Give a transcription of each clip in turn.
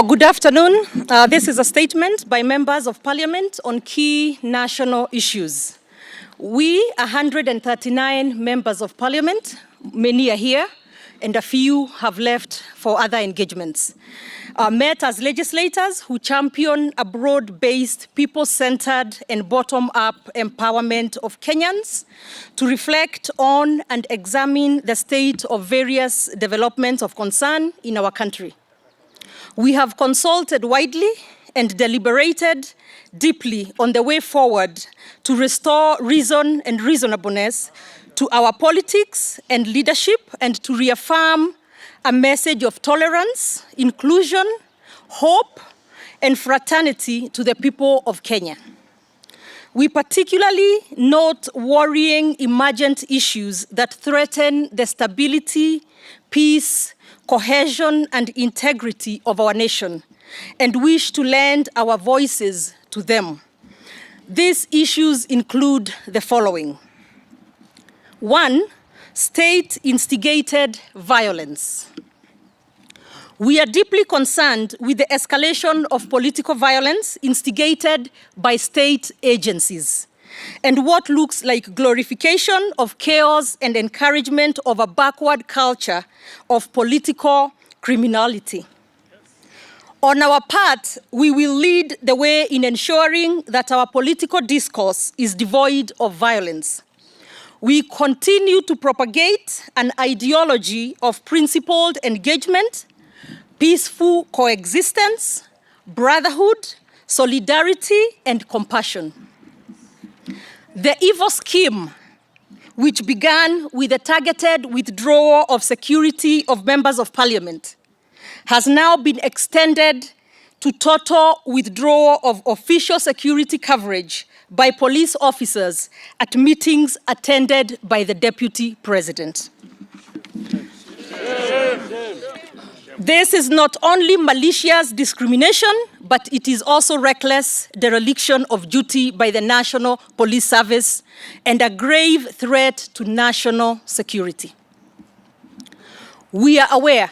Good afternoon. This is a statement by members of parliament on key national issues. We, 139 members of parliament, many are here, and a few have left for other engagements, met as legislators who champion a broad-based, people-centered and bottom-up empowerment of Kenyans to reflect on and examine the state of various developments of concern in our country. We have consulted widely and deliberated deeply on the way forward to restore reason and reasonableness to our politics and leadership, and to reaffirm a message of tolerance, inclusion, hope, and fraternity to the people of Kenya. We particularly note worrying emergent issues that threaten the stability, peace, cohesion, and integrity of our nation, and wish to lend our voices to them. These issues include the following. 1, state-instigated violence. We are deeply concerned with the escalation of political violence instigated by state agencies and what looks like glorification of chaos and encouragement of a backward culture of political criminality. On our part, we will lead the way in ensuring that our political discourse is devoid of violence. We continue to propagate an ideology of principled engagement, peaceful coexistence, brotherhood, solidarity, and compassion. The evil scheme, which began with the targeted withdrawal of security of members of parliament, has now been extended to total withdrawal of official security coverage by police officers at meetings attended by the Deputy President. This is not only malicious discrimination, but it is also reckless dereliction of duty by the National Police Service and a grave threat to national security. We are aware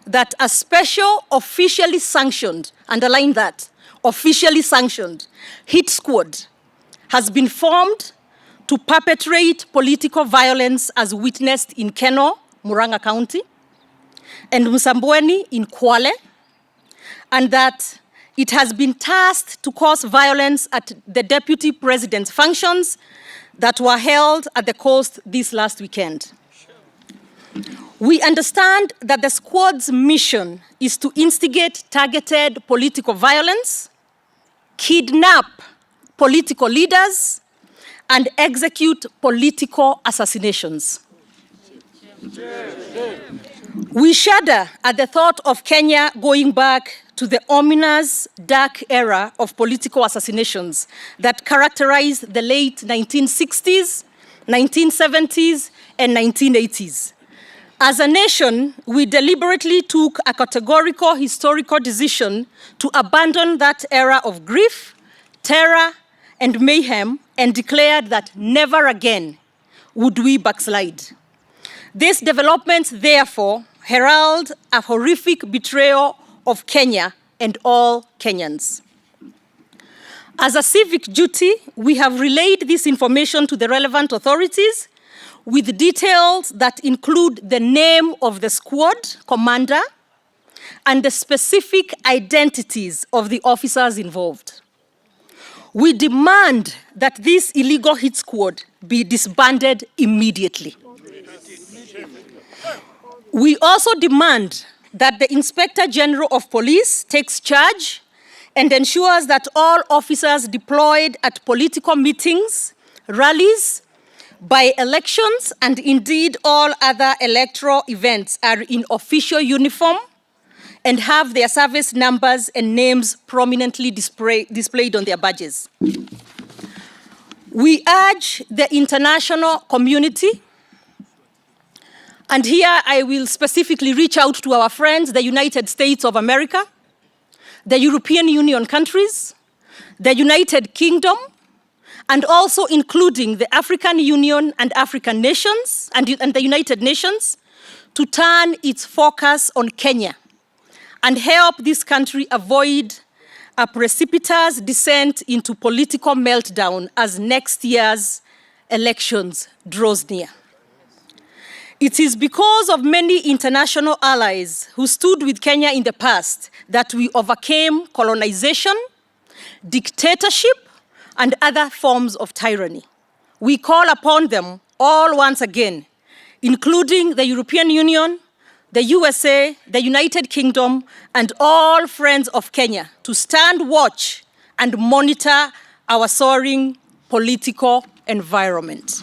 that a special officially sanctioned, underline that, officially sanctioned, hit squad has been formed to perpetrate political violence as witnessed in Keno, Murang'a County, and Msambweni in Kwale, and that it has been tasked to cause violence at the Deputy President's functions that were held at the coast this last weekend. We understand that the squad's mission is to instigate targeted political violence, kidnap political leaders, and execute political assassinations. We shudder at the thought of Kenya going back to the ominous, dark era of political assassinations that characterized the late 1960s, 1970s, and 1980s. As a nation, we deliberately took a categorical historical decision to abandon that era of grief, terror, and mayhem, and declared that never again would we backslide. These developments, therefore, herald a horrific betrayal of Kenya and all Kenyans. As a civic duty, we have relayed this information to the relevant authorities with details that include the name of the squad commander and the specific identities of the officers involved. We demand that this illegal hit squad be disbanded immediately. We also demand that the Inspector General of Police takes charge and ensures that all officers deployed at political meetings, rallies, by-elections, and indeed all other electoral events are in official uniform and have their service numbers and names prominently displayed on their badges. We urge the international community, and here I will specifically reach out to our friends, the United States of America, the European Union countries, the United Kingdom, and also including the African Union and African nations and the United Nations, to turn its focus on Kenya and help this country avoid a precipitous descent into political meltdown as next year's elections draws near. It is because of many international allies who stood with Kenya in the past that we overcame colonization, dictatorship, and other forms of tyranny. We call upon them all once again, including the European Union, the USA, the United Kingdom, and all friends of Kenya to stand watch and monitor our soaring political environment.